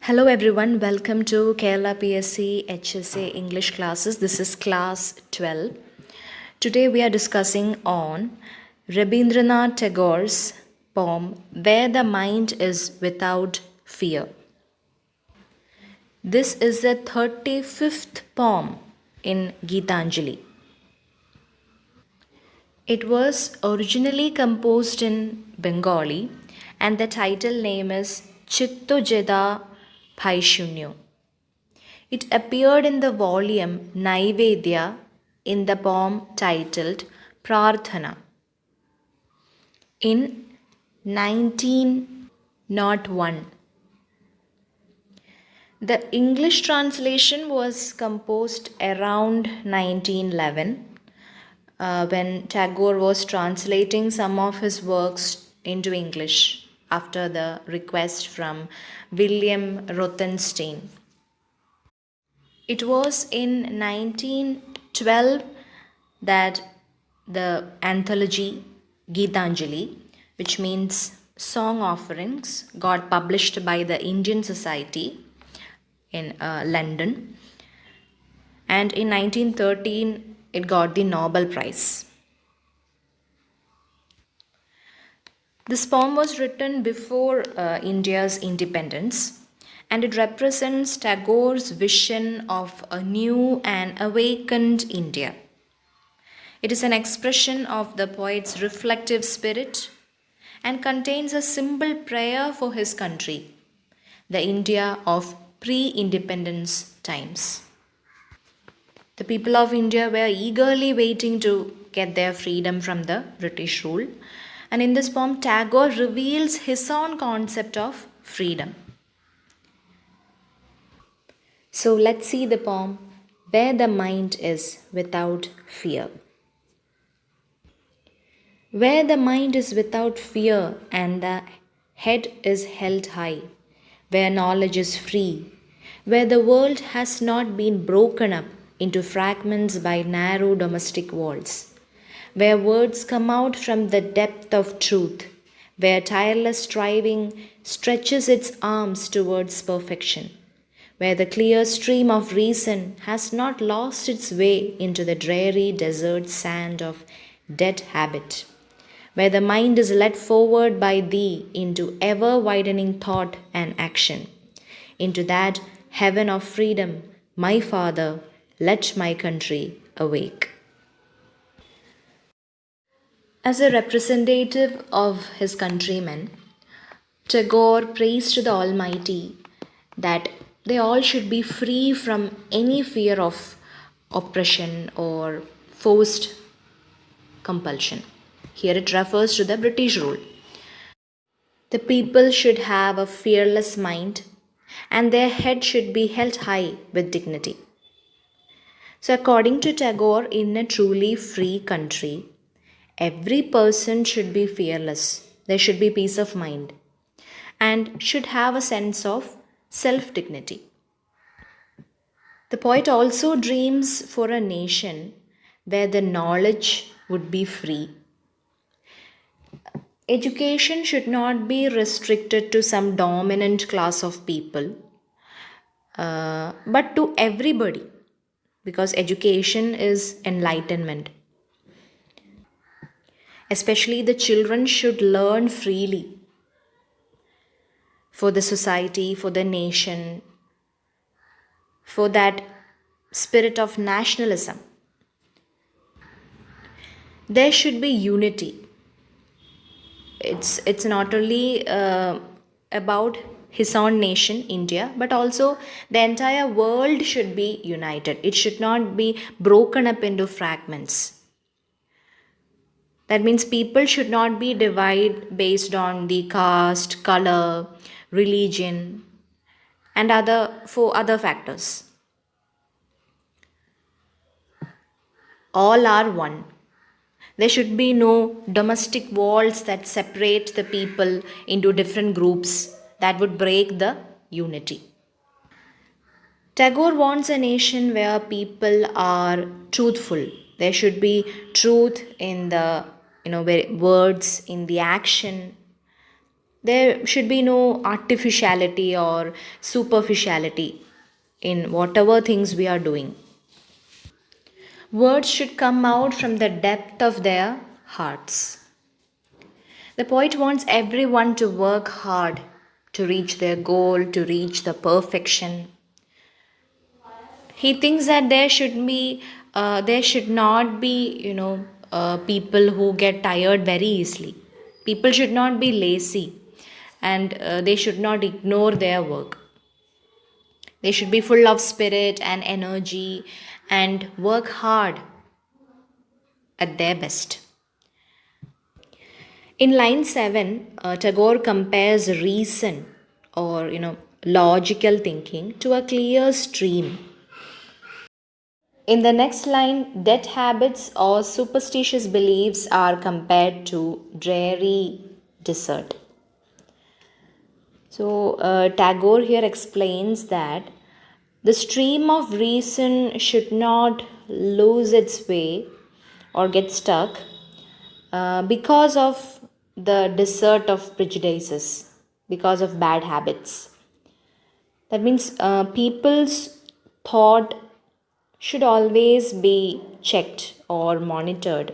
Hello everyone, welcome to Kerala PSC HSA English classes. This is class 12. Today we are discussing on Rabindranath Tagore's poem Where the Mind is Without Fear. This is the 35th poem in Gitanjali. It was originally composed in Bengali and the title name is Chitto Jeda Bhaishunyo. It appeared in the volume Naivedya in the poem titled Prarthana in 1901. The English translation was composed around 1911 when Tagore was translating some of his works into English after the request from William Rothenstein. It was in 1912 that the anthology Gitanjali, which means song offerings, got published by the Indian Society in London. And in 1913, it got the Nobel Prize. This poem was written before India's independence, and it represents Tagore's vision of a new and awakened India. It is an expression of the poet's reflective spirit and contains a simple prayer for his country, the India of pre-independence times. The people of India were eagerly waiting to get their freedom from the British rule, and in this poem, Tagore reveals his own concept of freedom. So let's see the poem Where the Mind is Without Fear. Where the mind is without fear and the head is held high, where knowledge is free, where the world has not been broken up into fragments by narrow domestic walls, where words come out from the depth of truth, where tireless striving stretches its arms towards perfection, where the clear stream of reason has not lost its way into the dreary desert sand of dead habit, where the mind is led forward by thee into ever widening thought and action, into that heaven of freedom, my Father, let my country awake. As a representative of his countrymen, Tagore prays to the Almighty that they all should be free from any fear of oppression or forced compulsion. Here it refers to the British rule. The people should have a fearless mind and their head should be held high with dignity. So, according to Tagore, in a truly free country, every person should be fearless. There should be peace of mind and should have a sense of self dignity. The poet also dreams for a nation where the knowledge would be free. Education should not be restricted to some dominant class of people, but to everybody, because education is enlightenment. Especially the children should learn freely for the society, for the nation, for that spirit of nationalism. There should be unity. It's not only about his own nation, India, but also the entire world should be united. It should not be broken up into fragments. That means people should not be divided based on the caste, color, religion, and other factors. All are one. There should be no domestic walls that separate the people into different groups that would break the unity. Tagore wants a nation where people are truthful. There should be truth in the words, in the action. There should be no artificiality or superficiality in whatever things we are doing. Words should come out from the depth of their hearts. The poet wants everyone to work hard to reach their goal, to reach the perfection. He thinks that there should not be, people who get tired very easily. People should not be lazy, and they should not ignore their work. They should be full of spirit and energy and work hard at their best. In line 7, Tagore compares reason or logical thinking to a clear stream. In the next line, dead habits or superstitious beliefs are compared to dreary desert. So, Tagore here explains that the stream of reason should not lose its way or get stuck because of the desert of prejudices, because of bad habits. That means people's thought should always be checked or monitored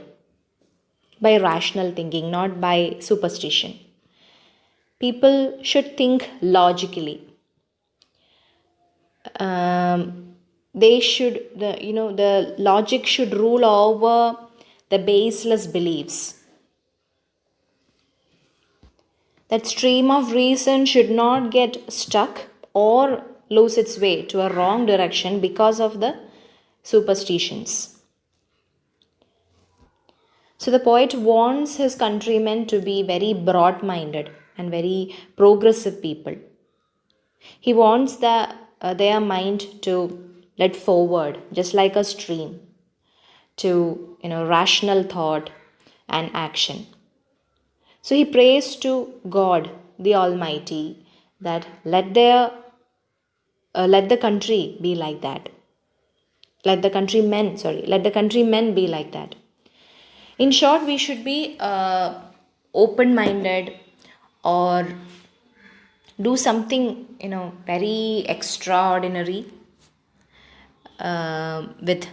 by rational thinking, not by superstition. People should think logically. They should, the logic should rule over the baseless beliefs. That stream of reason should not get stuck or lose its way to a wrong direction because of the superstitions. So the poet wants his countrymen to be very broad minded and very progressive people. He wants their mind to let forward, just like a stream, to rational thought and action. So he prays to God, the Almighty, that let the country be like that. Let the countrymen be like that. In short, we should be open-minded or do something very extraordinary with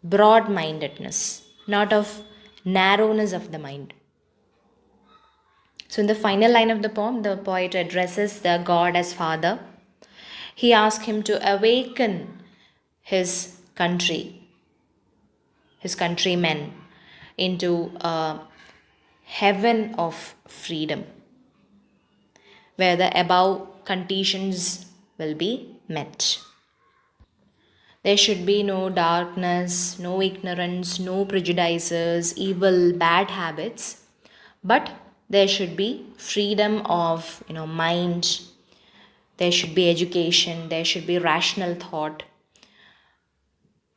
broad-mindedness, not of narrowness of the mind. So in the final line of the poem, the poet addresses the God as Father. He asks him to awaken his country, his countrymen, into a heaven of freedom, where the above conditions will be met. There should be no darkness, no ignorance, no prejudices, evil, bad habits, but there should be freedom of mind. There should be education. There should be rational thought.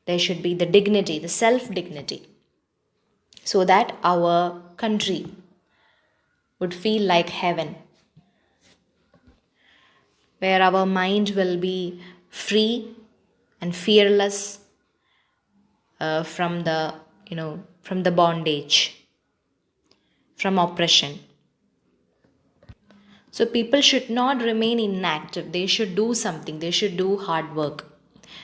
There should be the dignity, the self-dignity, so that our country would feel like heaven, where our mind will be free and fearless from the bondage, from oppression. So people should not remain inactive. They should do something. They should do hard work.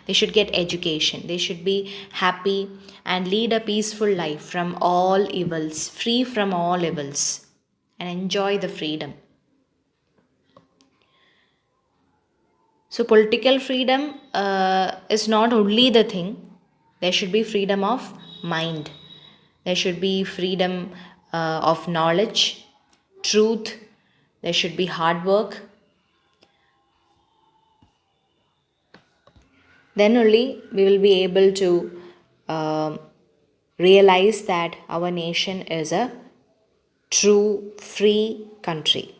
They should get education. They should be happy and lead a peaceful life from all evils, free from all evils, and enjoy the freedom. So political freedom is not only the thing. There should be freedom of mind. There should be freedom of knowledge, truth. There should be hard work. Then only we will be able to realize that our nation is a true free country.